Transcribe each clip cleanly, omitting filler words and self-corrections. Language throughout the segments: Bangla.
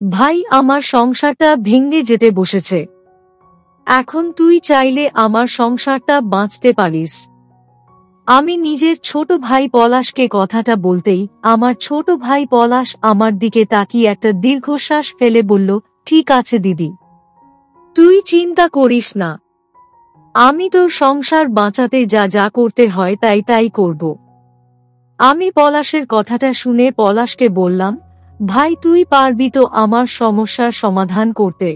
ভাই, আমার সংসারটা ভেঙে যেতে বসেছে। এখন তুই চাইলে আমার সংসারটা বাঁচতে পারিস। আমি নিজের ছোট ভাই পলাশকে কথাটা বলতেই আমার ছোট ভাই পলাশ আমার দিকে তাকিয়ে একটা দীর্ঘশ্বাস ফেলে বলল, ঠিক আছে দিদি, তুই চিন্তা করিস না, আমি তোর সংসার বাঁচাতে যা যা করতে হয় তাই করব। আমি পলাশের কথাটা শুনে পলাশকে বললাম, ভাই তুই পারবি তো আমার সমস্যার সমাধান করতে?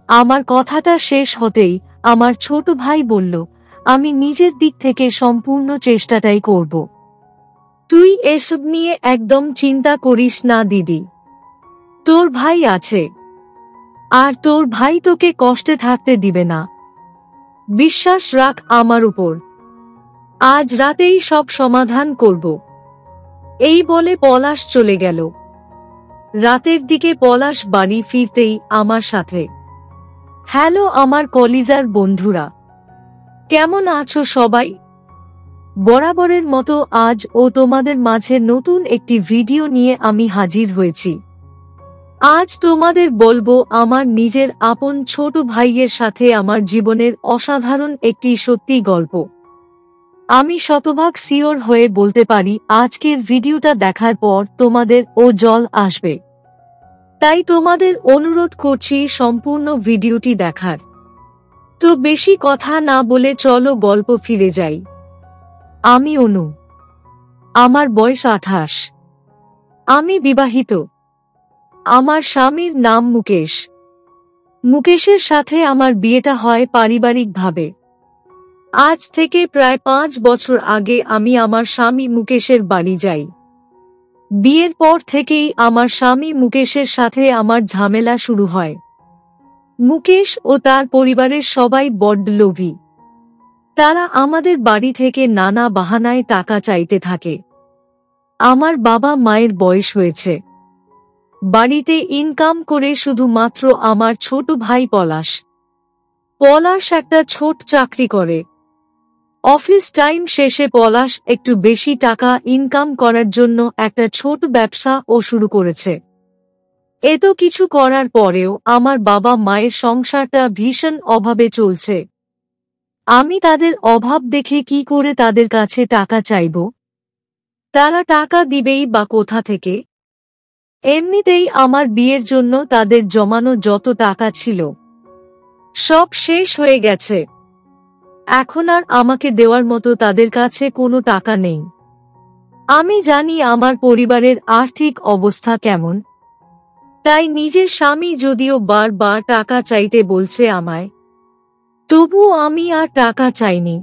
আমার কথাটা শেষ হতেই আমার ছোট ভাই বলল, আমি নিজের দিক থেকে সম্পূর্ণ চেষ্টাটাই করব। তুই এসব নিয়ে একদম চিন্তা করিস না দিদি, তোর ভাই আছে, আর তোর ভাই তোকে কষ্টে থাকতে দিবে না। বিশ্বাস রাখ আমার উপর, আজ রাতেই সব সমাধান করব। এই বলে পলাশ চলে গেল। রাতের দিকে পলাশ বাড়ি ফিরতেই আমার সাথে, হ্যালো আমার কলিজার বন্ধুরা, কেমন আছো সবাই? বরাবরের মতো আজ ও তোমাদের মাঝে নতুন একটি ভিডিও নিয়ে আমি হাজির হয়েছি। আজ তোমাদের বলবো আমার নিজের আপন ছোট ভাইয়ের সাথে আমার জীবনের অসাধারণ একটি সত্যি গল্প। আমি শতভাগ সিওর হয়ে বলতে পারি আজকের ভিডিওটা দেখার পর তোমাদের জল আসবে। তাই তোমাদের অনুরোধ করছি সম্পূর্ণ ভিডিওটি দেখার। তো বেশি কথা না বলে চলো গল্প ফিরে যাই। আমি অনু, আমার বয়স 28, আমি বিবাহিত। আমার স্বামীর নাম মুকেশ। মুকেশের সাথে আমার বিয়েটা হয় পারিবারিকভাবে। আজ থেকে প্রায় 5 বছর আগে আমি আমার স্বামী মুকেশের বাড়ি যাই। বিয়ের পর থেকেই আমার স্বামী মুকেশের সাথে আমার ঝামেলা শুরু হয়। মুকেশ ও তার পরিবারের সবাই বড্ড লোভী। তারা আমাদের বাড়ি থেকে নানা বাহানায় টাকা চাইতে থাকে। আমার বাবা মায়ের বয়স হয়েছে, বাড়িতে ইনকাম করে শুধুমাত্র আমার ছোট ভাই পলাশ। পলাশ একটা ছোট চাকরি করে। অফিস টাইম শেষে পলাশ একটু বেশি টাকা ইনকাম করার জন্য একটা ছোট ব্যবসা শুরু করেছে। এত কিছু করার পরেও আমার বাবা মায়ের সংসারটা ভীষণ অভাবে চলছে। আমি তাদের অভাব দেখে কি করে তাদের কাছে টাকা চাইব? তারা টাকা দিবেই বা কোথা থেকে? এমনিতেই আমার বিয়ের জন্য তাদের জমানো যত টাকা ছিল সব শেষ হয়ে গেছে। এখন আর আমাকে দেওয়ার মতো তাদের কাছে কোনো টাকা নেই। আমি জানি আমার পরিবারের আর্থিক অবস্থা কেমন, তাই নিজের স্বামী যদিও বারবার টাকা চাইতে বলছে আমায়, তবুও আমি আর টাকা চাইনি।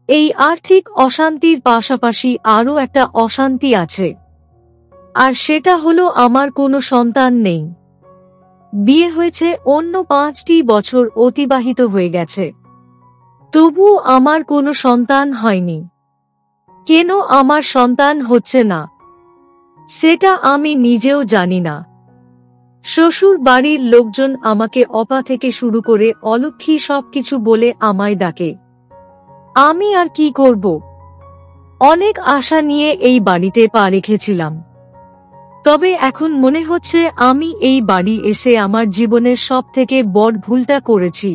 এই আর্থিক অশান্তির পাশাপাশি আরও একটা অশান্তি আছে, আর সেটা হলো আমার কোনো সন্তান নেই। বিয়ে হয়েছে অন্য 5টি বছর অতিবাহিত হয়ে গেছে, তবুও আমার কোনো সন্তান হয়নি। কেন আমার সন্তান হচ্ছে না সেটা আমি নিজেও জানি না। শ্বশুর বাড়ির লোকজন আমাকে অপা থেকে শুরু করে অলক্ষী সবকিছু বলে আমায় ডাকে। আমি আর কি করব? অনেক আশা নিয়ে এই বাড়িতে পা রেখেছিলাম, তবে এখন মনে হচ্ছে আমি এই বাড়ি এসে আমার জীবনের সবথেকে বড় ভুলটা করেছি।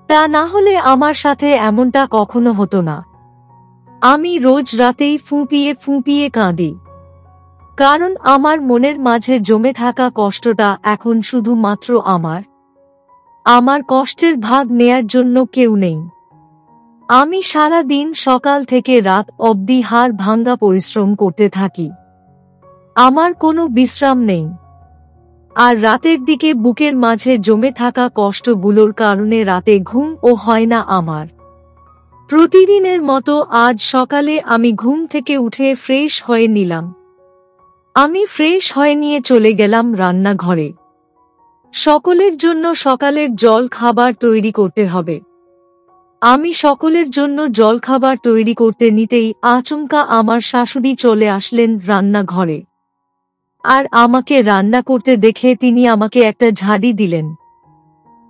তা না হলে আমার সাথে এমনটা কখনো হতো না। আমি রোজ রাতেই ফুঁপিয়ে ফুঁপিয়ে কাঁদি, কারণ আমার মনের মাঝে জমে থাকা কষ্টটা এখন শুধুমাত্র আমার কষ্টের ভাগ নেয়ার জন্য কেউ নেই। আমি সারা দিন সকাল থেকে রাত অবধি হাড় ভাঙ্গা পরিশ্রম করতে থাকি। আমার কোনো বিশ্রাম নেই, আর রাতের দিকে বুকের মাঝে জমে থাকা কষ্টগুলোর কারণে রাতে ঘুম হয় না আমার। প্রতিদিনের মতো আজ সকালে আমি ঘুম থেকে উঠে ফ্রেশ হয়ে নিলাম। আমি ফ্রেশ হয়ে নিয়ে চলে গেলাম রান্নাঘরে। সকলের জন্য সকালের জল খাবার তৈরি করতে হবে। আমি সকলের জন্য জল খাবার তৈরি করতে নিতেই আচমকা আমার শাশুড়ি চলে আসলেন রান্নাঘরে। আর আমাকে রান্না করতে দেখে তিনি আমাকে একটা ঝাড়ি দিলেন।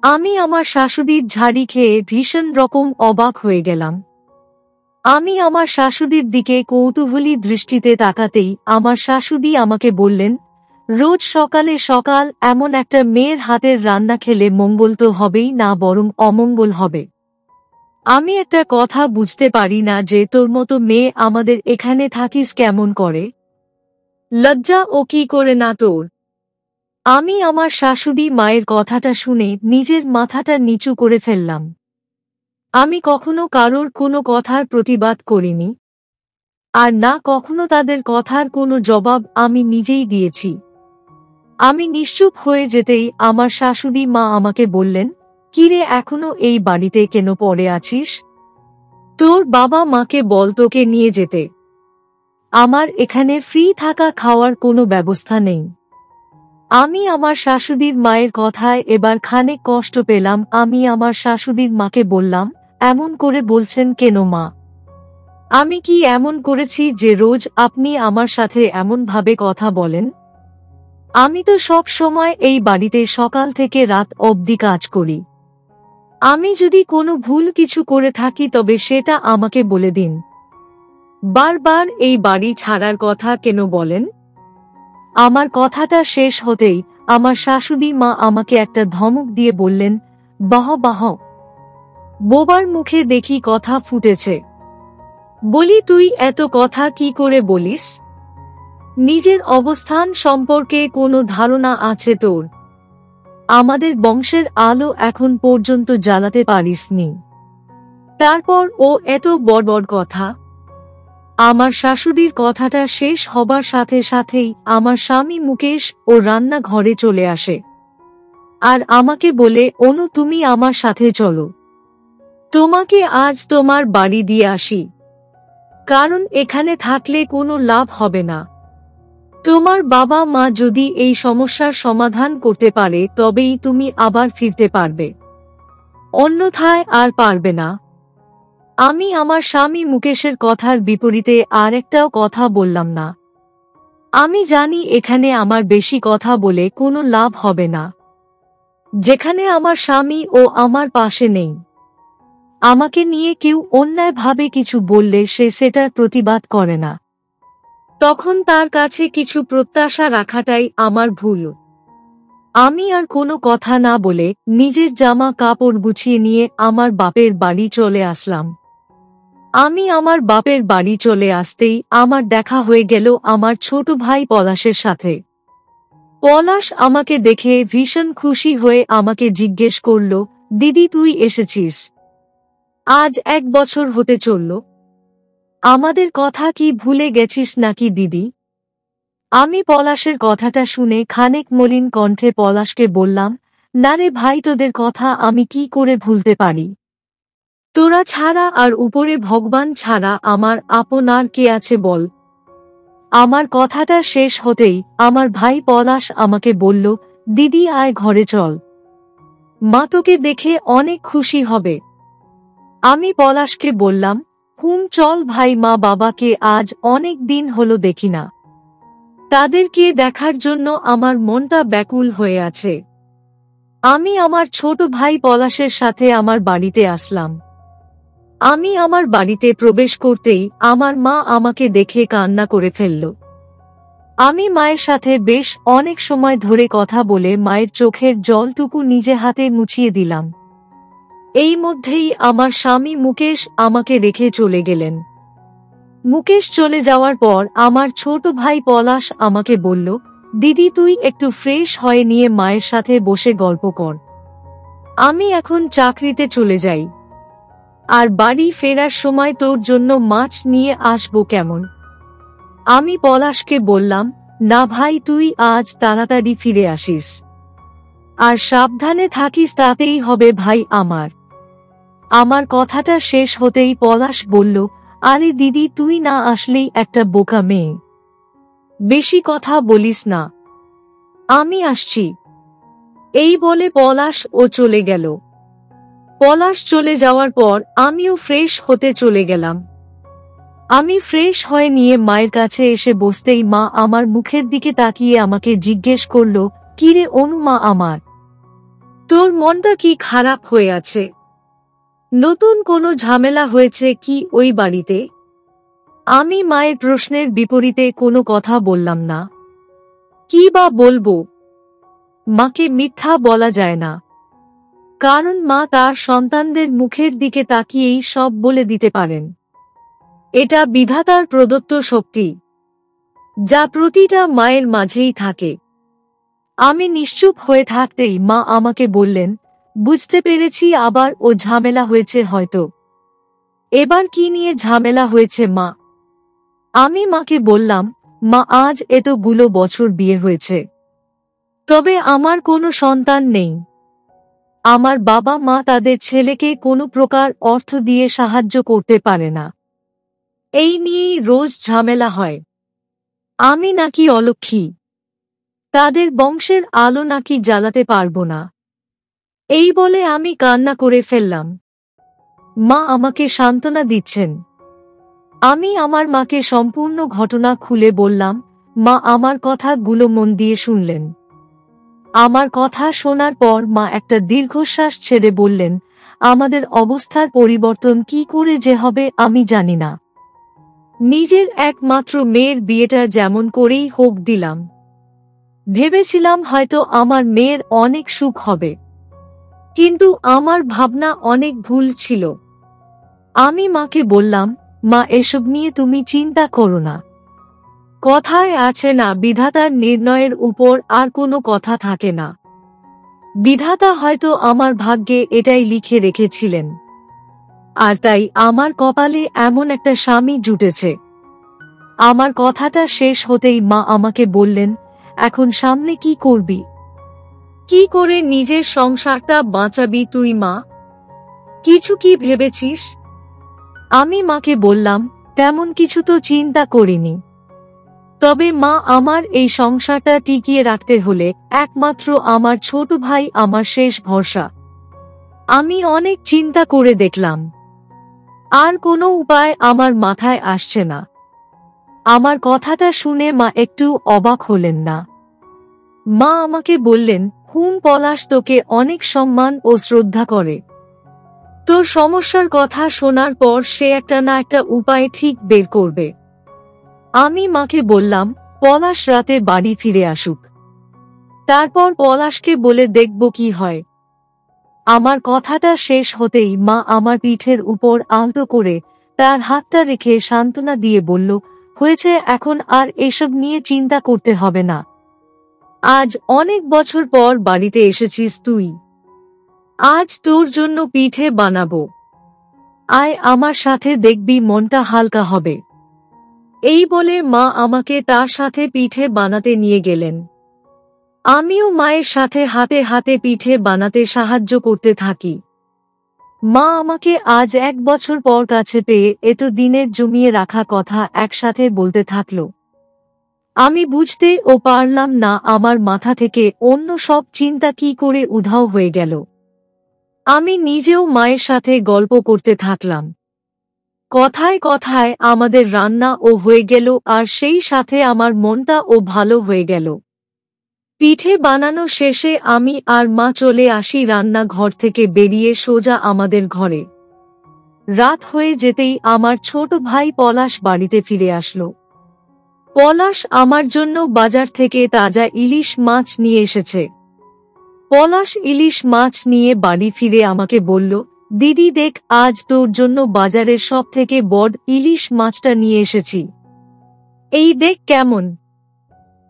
আমি আমার শাশুড়ির ঝাড়ি খেয়ে ভীষণ রকম অবাক হয়ে গেলাম। আমি আমার শাশুড়ির দিকে কৌতূহলী দৃষ্টিতে তাকাতেই আমার শাশুড়ি আমাকে বললেন, রোজ সকালে সকাল এমন একটা মেয়ের হাতের রান্না খেলে মঙ্গল তো হবেই না, বরং অমঙ্গল হবে। আমি একটা কথা বুঝতে পারি না যে তোর মতো মেয়ে আমাদের এখানে থাকিস কেমন করে? লজ্জা ও কি করে না তোর? আমি আমার শাশুড়ি মায়ের কথাটা শুনে নিজের মাথাটা নিচু করে ফেললাম। আমি কখনো কারোর কোনো কথার প্রতিবাদ করিনি, আর না কখনো তাদের কথার কোনো জবাব আমি নিজেই দিয়েছি। আমি নিশ্চুপ হয়ে যেতেই আমার শাশুড়ি মা আমাকে বললেন, কিরে এখনো এই বাড়িতে কেন পড়ে আছিস? তোর বাবা মাকে বল তোকে নিয়ে যেতে। আমার এখানে ফ্রি থাকা খাওয়ার কোনো ব্যবস্থা নেই। আমি আমার শাশুড়ির মায়ের কথায় এবার খানিক কষ্ট পেলাম। আমি আমার শাশুড়ির মাকে বললাম, এমন করে বলছেন কেন মা? আমি কি এমন করেছি যে রোজ আপনি আমার সাথে এমনভাবে কথা বলেন? আমি তো সব সময় এই বাড়িতে সকাল থেকে রাত অবধি কাজ করি। আমি যদি কোনো ভুল কিছু করে থাকি তবে সেটা আমাকে বলে দিন। বারবার এই বাড়ি ছাড়ার কথা কেন বলেন? আমার কথাটা শেষ হতেই আমার শাশুড়ি মা আমাকে একটা ধমক দিয়ে বললেন, বাহ বাহ, বোবার মুখে দেখি কথা ফুটেছে। বলি তুই এত কথা কি করে বলিস? নিজের অবস্থান সম্পর্কে কোনো ধারণা আছে তোর? আমাদের বংশের আলো এখন পর্যন্ত জ্বালাতে পারিসনি, তারপর ও এত বড় কথা? আমার শাশুড়ির কথাটা শেষ হবার সাথে সাথেই আমার স্বামী মুকেশ ও রান্নাঘরে চলে আসে আর আমাকে বলে, অনু তুমি আমার সাথে চলো, তোমাকে আজ তোমার বাড়ি দিয়ে আসি। কারণ এখানে থাকলে কোনো লাভ হবে না। তোমার বাবা মা যদি এই সমস্যার সমাধান করতে পারে তবেই তুমি আবার ফিরতে পারবে, অন্যথায় আর পারবে না। আমি আমার স্বামী মুকেশের কথার বিপরীতে আর একটাও কথা বললাম না। আমি জানি এখানে আমার বেশি কথা বলে কোনো লাভ হবে না। যেখানে আমার স্বামী ও আমার পাশে নেই, আমাকে নিয়ে কেউ অন্যায়ভাবে কিছু বললে সে সেটার প্রতিবাদ করে না। তখন তার কাছে কিছু প্রত্যাশা রাখাটাই আমার ভুল। আমি আর কোনো কথা না বলে নিজের জামা কাপড় গুছিয়ে নিয়ে আমার বাপের বাড়ি চলে আসলাম। আমি আমার বাপের বাড়ি চলে আসতেই আমার দেখা হয়ে গেল আমার ছোট ভাই পলাশের সাথে। পলাশ আমাকে দেখে ভীষণ খুশি হয়ে আমাকে জিজ্ঞেস করল, দিদি তুই এসেছিস? আজ 1 বছর হতে চলল। আমাদের কথা কি ভুলে গেছিস নাকি দিদি? আমি পলাশের কথাটা শুনে খানিক মলিন কণ্ঠে পলাশকে বললাম, না রে ভাই, তোদের কথা আমি কি করে ভুলতে পারি? তোরা ছাড়া আর উপরে ভগবান ছাড়া আমার আপন আর কে আছে বল? আমার কথাটা শেষ হতেই আমার ভাই পলাশ আমাকে বলল, দিদি আয় ঘরে চল, মা তোকে দেখে অনেক খুশি হবে। আমি পলাশকে বললাম, চল ভাই, মা বাবাকে আজ অনেক দিন হলো দেখি না। তাদেরকে দেখার জন্য আমার মনটা ব্যাকুল হয়ে আছে। আমি আমার ছোট ভাই পলাশের সাথে আমার বাড়িতে আসলাম। আমি আমার বাড়িতে প্রবেশ করতেই আমার মা আমাকে দেখে কান্না করে ফেলল। আমি মায়ের সাথে বেশ অনেক সময় ধরে কথা বলে মায়ের চোখের জলটুকু নিজে হাতে মুছিয়ে দিলাম। এই মধ্যেই আমার স্বামী মুকেশ আমাকে রেখে চলে গেলেন। মুকেশ চলে যাওয়ার পর আমার ছোট ভাই পলাশ আমাকে বলল, দিদি তুই একটু ফ্রেশ হয়ে নিয়ে মায়ের সাথে বসে গল্প কর। আমি এখন চাকরিতে চলে যাই, আর বাড়ি ফেরার সময় তোর জন্য মাছ নিয়ে আসবো কেমন? আমি পলাশকে বললাম, না ভাই, তুই আজ তাড়াতাড়ি ফিরে আসিস আর সাবধানে থাকিস, তাতেই হবে ভাই আমার। আমার কথাটা শেষ হতেই পলাশ বলল, আরে দিদি তুই না আসলেই একটা বোকা মেয়ে, বেশি কথা বলিস না, আমি আসছি। এই বলে পলাশ ও চলে গেল। পলাশ চলে যাওয়ার পর আমিও ফ্রেশ হতে চলে গেলাম। আমি ফ্রেশ হয়ে নিয়ে মায়ের কাছে এসে বসতেই মা আমার মুখের দিকে তাকিয়ে আমাকে জিজ্ঞেস করল, কিরে অনু মা আমার, তোর মনটা কি খারাপ হয়ে আছে? নতুন কোনো ঝামেলা হয়েছে কি ওই বাড়িতে? আমি মায়ের প্রশ্নের বিপরীতে কোনো কথা বললাম না। কি বা বলবো? মাকে মিথ্যা বলা যায় না, কারণ মা তার সন্তানদের মুখের দিকে তাকিয়েই সব বলে দিতে পারেন। এটা বিধাতার প্রদত্ত শক্তি, যা প্রতিটা মায়ের মাঝেই থাকে। আমি নিশ্চুপ হয়ে থাকতেই মা আমাকে বললেন, বুঝতে পেরেছি, আবার ও ঝামেলা হয়েছে হয়তো। এবার কি নিয়ে ঝামেলা হয়েছে মা? আমি মাকে বললাম, মা আজ এতগুলো বছর বিয়ে হয়েছে, তবে আমার কোনো সন্তান নেই। আমার বাবা মা তাদের ছেলেকে কোনো প্রকার অর্থ দিয়ে সাহায্য করতে পারে না। এই নিয়েই রোজ ঝামেলা হয়। আমি নাকি অলক্ষী, তাদের বংশের আলো নাকি জ্বালাতে পারবো না। এই বলে আমি কান্না করে ফেললাম। মা আমাকে সান্ত্বনা দিচ্ছেন। আমি আমার মাকে সম্পূর্ণ ঘটনা খুলে বললাম। মা আমার কথাগুলো মন দিয়ে শুনলেন। আমার কথা শোনার পর মা একটা দীর্ঘশ্বাস ছেড়ে বললেন, আমাদের অবস্থার পরিবর্তন কি করে যে হবে আমি জানি না। নিজের একমাত্র মেয়ের বিয়েটা যেমন করেই হোক দিলাম। ভেবেছিলাম হয়তো আমার মেয়ের অনেক সুখ হবে, কিন্তু আমার ভাবনা অনেক ভুল ছিল। আমি মাকে বললাম, মা এসব নিয়ে তুমি চিন্তা করো না। কথায় আছে না, বিধাতার নির্ণয়ের উপর আর কোনো কথা থাকে না। বিধাতা হয়তো আমার ভাগ্যে এটাই লিখে রেখেছিলেন, আর তাই আমার কপালে এমন একটা স্বামী জুটেছে। আমার কথাটা শেষ হতেই মা আমাকে বললেন, এখন সামনে কি করবি? কি করে নিজের সংসারটা বাঁচাবি তুই মা? কিছু কি ভেবেছিস? আমি মাকে বললাম, তেমন কিছু তো চিন্তা করিনি। তবে মা, আমার এই সংসারটা টিকিয়ে রাখতে হলে একমাত্র আমার ছোট ভাই আমার শেষ ভরসা। আমি অনেক চিন্তা করে দেখলাম, আর কোনো উপায় আমার মাথায় আসছে না। আমার কথাটা শুনে মা একটু অবাক হলেন না। মা আমাকে বললেন, পলাশ তোকে অনেক সম্মান ও শ্রদ্ধা করে। তোর সমস্যার কথা শোনার পর সে একটা না একটা উপায় ঠিক বের করবে। আমি মাকে বললাম, পলাশ রাতে বাড়ি ফিরে আসুক, তারপর পলাশকে বলে দেখব কি হয়। আমার কথাটা শেষ হতেই মা আমার পিঠের উপর আলতো করে তার হাতটা রেখে সান্ত্বনা দিয়ে বলল, হয়েছে, এখন আর এসব নিয়ে চিন্তা করতে হবে না। আজ অনেক বছর পর বাড়িতে এসেছিস তুই, আজ তোর জন্য পিঠে বানাবো। আয় আমার সাথে, দেখবি মনটা হালকা হবে। এই বলে মা আমাকে তার সাথে পিঠে বানাতে নিয়ে গেলেন। আমিও মায়ের সাথে হাতে হাতে পিঠে বানাতে সাহায্য করতে থাকি। মা আমাকে আজ 1 বছর পর কাছে পেয়ে এত দিনের জমিয়ে রাখা কথা একসাথে বলতে থাকল। আমি বুঝতেও পারলাম না আমার মাথা থেকে অন্য সব চিন্তা কি করে উধাও হয়ে গেল। আমি নিজেও মায়ের সাথে গল্প করতে থাকলাম। কথায় কথায় আমাদের রান্না ও হয়ে গেল, আর সেই সাথে আমার মনটাও ভালো হয়ে গেল। পিঠে বানানো শেষে আমি আর মা চলে আসি রান্নাঘর থেকে বেরিয়ে সোজা আমাদের ঘরে। রাত হয়ে যেতেই আমার ছোট ভাই পলাশ বাড়িতে ফিরে আসলো। পলাশ আমার জন্য বাজার থেকে তাজা ইলিশ মাছ নিয়ে এসেছে। পলাশ ইলিশ মাছ নিয়ে বাড়ি ফিরে আমাকে বলল, দিদি দেখ, আজ তোর জন্য বাজারের সব থেকে বড় ইলিশ মাছটা নিয়ে এসেছি। এই দেখ কেমন।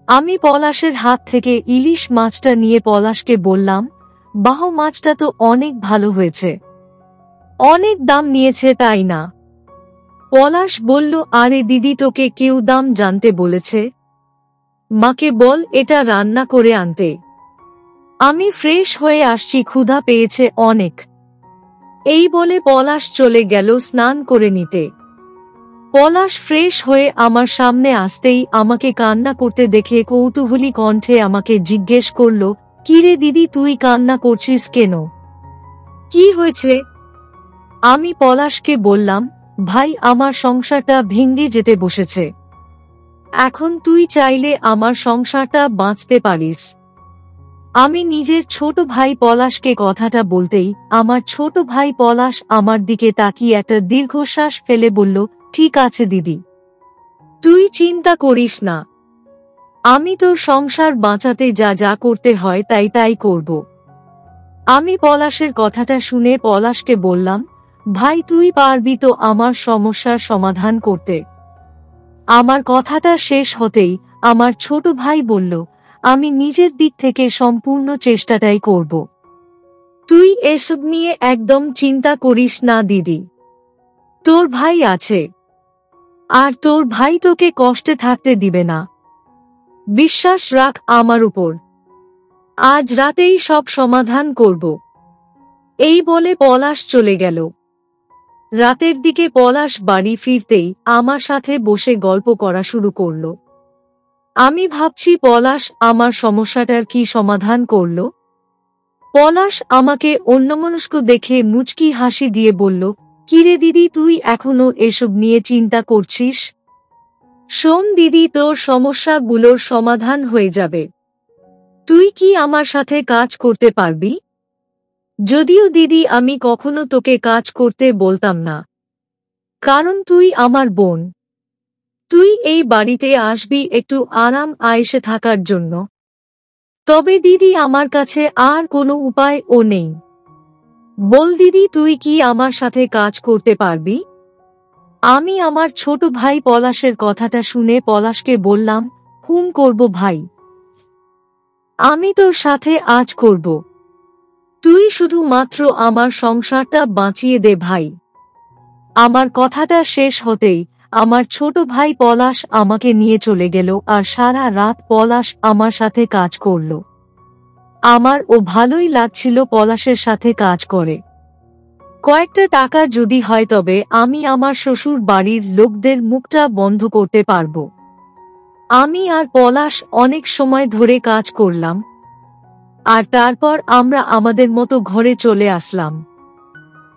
আমি পলাশের হাত থেকে ইলিশ মাছটা নিয়ে পলাশকে বললাম, বাহ, মাছটা তো অনেক ভালো হয়েছে। অনেক দাম নিয়েছে তাই না? পলাশ বলল, আরে দিদি, তোকে কেউ দাম জানতে বলেছে? মাকে বল এটা রান্না করে আনতে। আমি ফ্রেশ হয়ে আসছি, ক্ষুধা পেয়েছে অনেক। এই বলে পলাশ চলে গেল স্নান করে নিতে। পলাশ ফ্রেশ হয়ে আমার সামনে আসতেই আমাকে কান্না করতে দেখে কৌতূহলী কণ্ঠে আমাকে জিজ্ঞেস করল, কিরে দিদি, তুই কান্না করছিস কেন? কি হয়েছে? আমি পলাশকে বললাম, ভাই, আমার সংসারটা ভেঙে যেতে বসেছে। এখন তুই চাইলে আমার সংসারটা বাঁচতে পারিস। আমি নিজের ছোট ভাই পলাশকে কথাটা বলতেই আমার ছোট ভাই পলাশ আমার দিকে তাকিয়ে একটা দীর্ঘশ্বাস ফেলে বলল, ঠিক আছে দিদি, তুই চিন্তা করিস না। আমি তোর সংসার বাঁচাতে যা যা করতে হয় তাই তাই করব। আমি পলাশের কথাটা শুনে পলাশকে বললাম, ভাই তুই পারবি তো আমার সমস্যার সমাধান করতে? আমার কথাটা শেষ হতেই আমার ছোট ভাই বলল, আমি নিজের দিক থেকে সম্পূর্ণ চেষ্টাটাই করব। তুই এসব নিয়ে একদম চিন্তা করিস না দিদি, তোর ভাই আছে, আর তোর ভাই তোকে কষ্টে থাকতে দিবে না। বিশ্বাস রাখ আমার উপর, আজ রাতেই সব সমাধান করব। এই বলে পলাশ চলে গেল। রাতের দিকে পলাশ বাড়ি ফিরতেই আমার সাথে বসে গল্প করা শুরু করল। আমি ভাবছি পলাশ আমার সমস্যাটার কি সমাধান করল। পলাশ আমাকে অন্যমনস্ক দেখে মুচকি হাসি দিয়ে বলল, কিরে দিদি, তুই এখনো এসব নিয়ে চিন্তা করছিস? শোন দিদি, তোর সমস্যাগুলোর সমাধান হয়ে যাবে। তুই কি আমার সাথে কাজ করতে পারবি? যদিও দিদি আমি কখনো তোকে কাজ করতে বলতাম না, কারণ তুই আমার বোন। তুই এই বাড়িতে আসবি একটু আরাম আয়েশে থাকার জন্য। তবে দিদি আমার কাছে আর কোনো উপায়ও নেই। বল দিদি, তুই কি আমার সাথে কাজ করতে পারবি? আমি আমার ছোট ভাই পলাশের কথাটা শুনে পলাশকে বললাম, হুম করব ভাই, আমি তোর সাথে আজ করব। তুই শুধুমাত্র আমার সংসারটা বাঁচিয়ে দে ভাই। আমার কথাটা শেষ হতেই আমার ছোট ভাই পলাশ আমাকে নিয়ে চলে গেল, আর সারা রাত পলাশ আমার সাথে কাজ করল। আমার ভালোই লাগছিল পলাশের সাথে কাজ করে। কয়েকটা টাকা যদি হয় তবে আমি আমার শ্বশুর বাড়ির লোকদের মুখটা বন্ধ করতে পারব। আমি আর পলাশ অনেক সময় ধরে কাজ করলাম, আর তারপর আমরা আমাদের মতো ঘরে চলে আসলাম।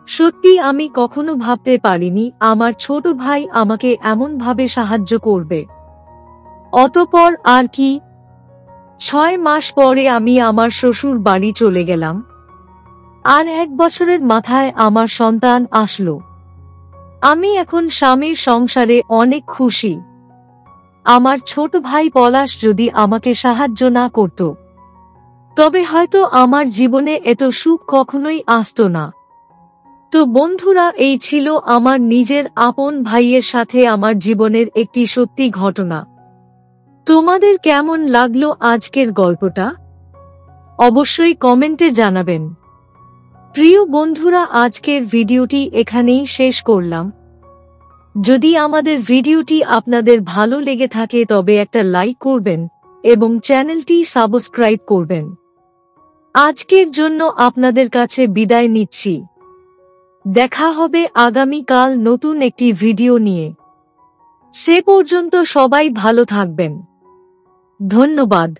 সত্যি আমি কখনো ভাবতে পারিনি আমার ছোট ভাই আমাকে এমনভাবে সাহায্য করবে। অতঃপর আর কি, 6 মাস পরে আমি আমার শ্বশুর বাড়ি চলে গেলাম, আর 1 বছরের মাথায় আমার সন্তান আসলো। আমি এখন স্বামীর সংসারে অনেক খুশি। আমার ছোট ভাই পলাশ যদি আমাকে সাহায্য না করত, তবে হয়তো আমার জীবনে এত সুখ কখনোই আসতো না। তো বন্ধুরা, এই ছিল আমার নিজের আপন ভাইয়ের সাথে আমার জীবনের একটি সত্যি ঘটনা। তোমাদের কেমন লাগলো আজকের গল্পটা? অবশ্যই কমেন্টে জানাবেন। প্রিয় বন্ধুরা, আজকের ভিডিওটি এখানেই শেষ করলাম। যদি আমাদের ভিডিওটি আপনাদের ভালো লেগে থাকে তবে একটা লাইক করবেন এবং চ্যানেলটি সাবস্ক্রাইব করবেন। আজকের জন্য আপনাদের কাছে বিদায় নিচ্ছি। দেখা হবে আগামীকাল নতুন একটি ভিডিও নিয়ে। সে পর্যন্ত সবাই ভালো থাকবেন। ধন্যবাদ।